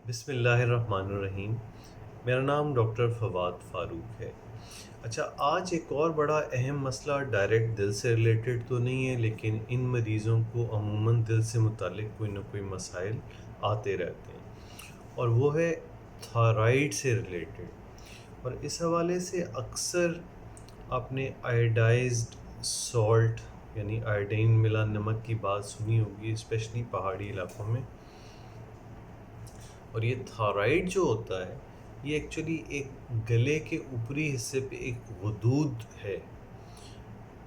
بسم اللہ الرحمن الرحیم۔ میرا نام ڈاکٹر فواد فاروق ہے۔ اچھا، آج ایک اور بڑا اہم مسئلہ ڈائریکٹ دل سے ریلیٹڈ تو نہیں ہے، لیکن ان مریضوں کو عموماً دل سے متعلق کوئی نہ کوئی مسائل آتے رہتے ہیں، اور وہ ہے تھائرائیڈ سے ریلیٹڈ۔ اور اس حوالے سے اکثر آپ نے آئیڈائزڈ سالٹ یعنی آئوڈین ملا نمک کی بات سنی ہوگی، اسپیشلی پہاڑی علاقوں میں۔ اور یہ تھائرائیڈ جو ہوتا ہے، یہ ایکچولی ایک گلے کے اوپری حصے پہ ایک غدود ہے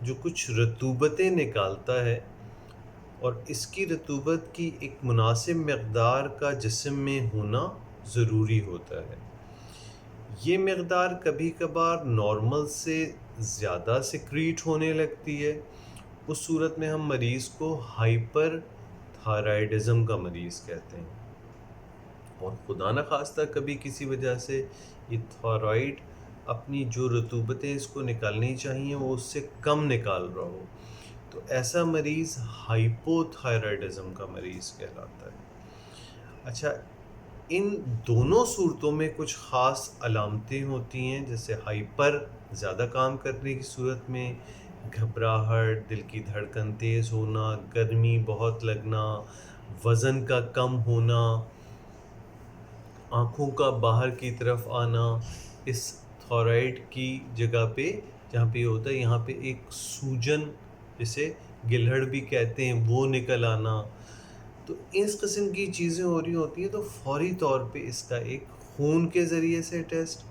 جو کچھ رطوبتیں نکالتا ہے، اور اس کی رطوبت کی ایک مناسب مقدار کا جسم میں ہونا ضروری ہوتا ہے۔ یہ مقدار کبھی کبھار نارمل سے زیادہ سیکریٹ ہونے لگتی ہے، اس صورت میں ہم مریض کو ہائپر تھائرائیڈزم کا مریض کہتے ہیں۔ اور خدا نخواستہ کبھی کسی وجہ سے یہ تھائرائیڈ اپنی جو رطوبتیں اس کو نکالنی چاہیے وہ اس سے کم نکال رہا ہو، تو ایسا مریض ہائپو تھائرائیڈزم کا مریض کہلاتا ہے۔ اچھا، ان دونوں صورتوں میں کچھ خاص علامتیں ہوتی ہیں، جیسے ہائپر زیادہ کام کرنے کی صورت میں گھبراہٹ، دل کی دھڑکن تیز ہونا، گرمی بہت لگنا، وزن کا کم ہونا، آنکھوں کا باہر کی طرف آنا، اس تھائرائیڈ کی جگہ پہ جہاں پہ یہ ہوتا ہے یہاں پہ ایک سوجن جسے گلہڑ بھی کہتے ہیں وہ نکل آنا۔ تو اس قسم کی چیزیں ہو رہی ہوتی ہیں تو فوری طور پہ اس کا ایک خون کے ذریعے سے ٹیسٹ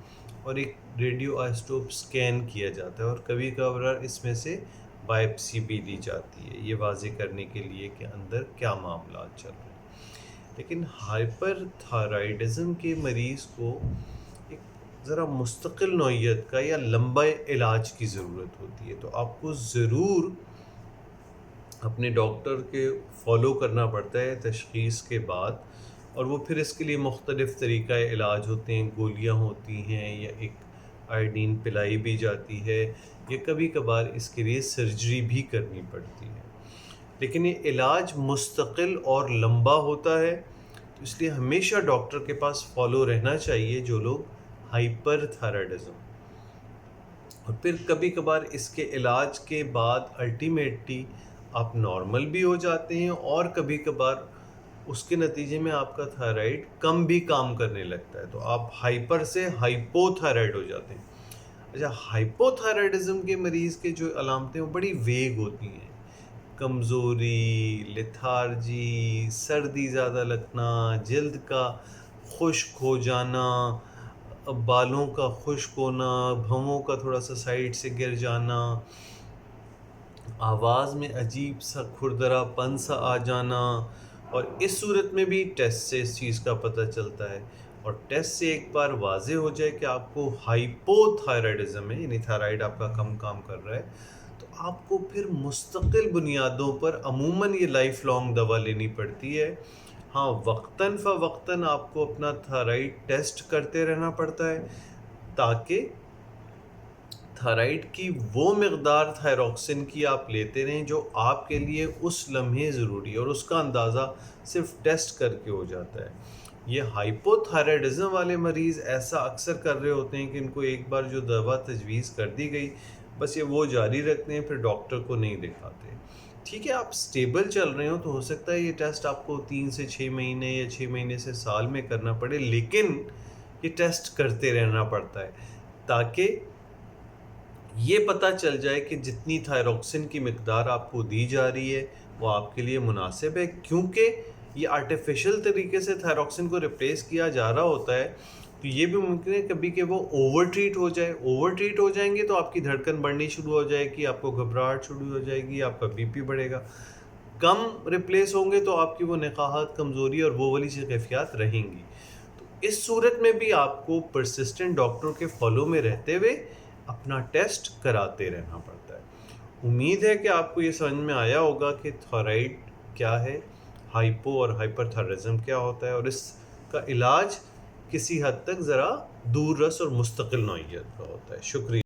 اور ایک ریڈیو آئسوٹوپ سکین کیا جاتا ہے، اور کبھی کبھار اس میں سے بائپسی بھی لی جاتی ہے، یہ واضح کرنے کے لیے کہ اندر کیا معاملات چل رہے ہیں۔ لیکن ہائپر تھائرائیڈزم کے مریض کو ایک ذرا مستقل نوعیت کا یا لمبا علاج کی ضرورت ہوتی ہے، تو آپ کو ضرور اپنے ڈاکٹر کے فالو کرنا پڑتا ہے تشخیص کے بعد، اور وہ پھر اس کے لیے مختلف طریقہ علاج ہوتے ہیں، گولیاں ہوتی ہیں یا ایک آئوڈین پلائی بھی جاتی ہے، یا کبھی کبھار اس کے لیے سرجری بھی کرنی پڑتی ہے۔ لیکن یہ علاج مستقل اور لمبا ہوتا ہے، تو اس لیے ہمیشہ ڈاکٹر کے پاس فالو رہنا چاہیے جو لوگ ہائپر تھائرائیڈزم۔ اور پھر کبھی کبھار اس کے علاج کے بعد الٹیمیٹلی آپ نارمل بھی ہو جاتے ہیں، اور کبھی کبھار اس کے نتیجے میں آپ کا تھائرائیڈ کم بھی کام کرنے لگتا ہے، تو آپ ہائپر سے ہائپو تھائرائیڈ ہو جاتے ہیں۔ اچھا، ہائپو تھائرائیڈزم کے مریض کے جو علامتیں وہ بڑی ویگ ہوتی ہیں، کمزوری، لیتھارجی، سردی زیادہ لگنا، جلد کا خشک ہو جانا، بالوں کا خشک ہونا، بھووں کا تھوڑا سا سائڈ سے گر جانا، آواز میں عجیب سا کھردرا پن سا آ جانا، اور اس صورت میں بھی ٹیسٹ سے اس چیز کا پتہ چلتا ہے۔ اور ٹیسٹ سے ایک بار واضح ہو جائے کہ آپ کو ہائپو تھائرائیڈزم ہے، یعنی تھائرائیڈ آپ کا کم کام کر رہا ہے، تو آپ کو پھر مستقل بنیادوں پر عموماً یہ لائف لانگ دوا لینی پڑتی ہے۔ ہاں، وقتاً فوقتاً آپ کو اپنا تھائرائیڈ ٹیسٹ کرتے رہنا پڑتا ہے، تاکہ تھائرائیڈ کی وہ مقدار تھائروکسن کی آپ لیتے رہیں جو آپ کے لیے اس لمحے ضروری ہے، اور اس کا اندازہ صرف ٹیسٹ کر کے ہو جاتا ہے۔ یہ ہائپو تھائرائیڈزم والے مریض ایسا اکثر کر رہے ہوتے ہیں کہ ان کو ایک بار جو دوا تجویز کر دی گئی بس یہ وہ جاری رکھتے ہیں، پھر ڈاکٹر کو نہیں دکھاتے۔ ٹھیک ہے، آپ سٹیبل چل رہے ہو تو ہو سکتا ہے یہ ٹیسٹ آپ کو 3 سے 6 مہینے یا 6 مہینے سے سال میں کرنا پڑے، لیکن یہ ٹیسٹ کرتے رہنا پڑتا ہے تاکہ یہ پتہ چل جائے کہ جتنی تھائروکسن کی مقدار آپ کو دی جا رہی ہے وہ آپ کے لیے مناسب ہے، کیونکہ یہ آرٹیفیشل طریقے سے تھائروکسن کو ریپلیس کیا جا رہا ہوتا ہے، تو یہ بھی ممکن ہے کبھی کہ وہ اوور ٹریٹ ہو جائے۔ اوور ٹریٹ ہو جائیں گے تو آپ کی دھڑکن بڑھنی شروع ہو جائے گی، آپ کو گھبراہٹ شروع ہو جائے گی، آپ کا بی پی بڑھے گا۔ کم ریپلیس ہوں گے تو آپ کی وہ نقاہت، کمزوری اور وہ والی کیفیات رہیں گی۔ تو اس صورت میں بھی آپ کو پرسسٹنٹ ڈاکٹر کے فالو میں رہتے ہوئے اپنا ٹیسٹ کراتے رہنا پڑتا ہے۔ امید ہے کہ آپ کو یہ سمجھ میں آیا ہوگا کہ تھائرائیڈ کیا ہے، ہائپو اور ہائپر تھائرائیڈزم کیا ہوتا ہے، اور اس کا علاج کسی حد تک ذرا دور رس اور مستقل نوعیت کا ہوتا ہے۔ شکریہ۔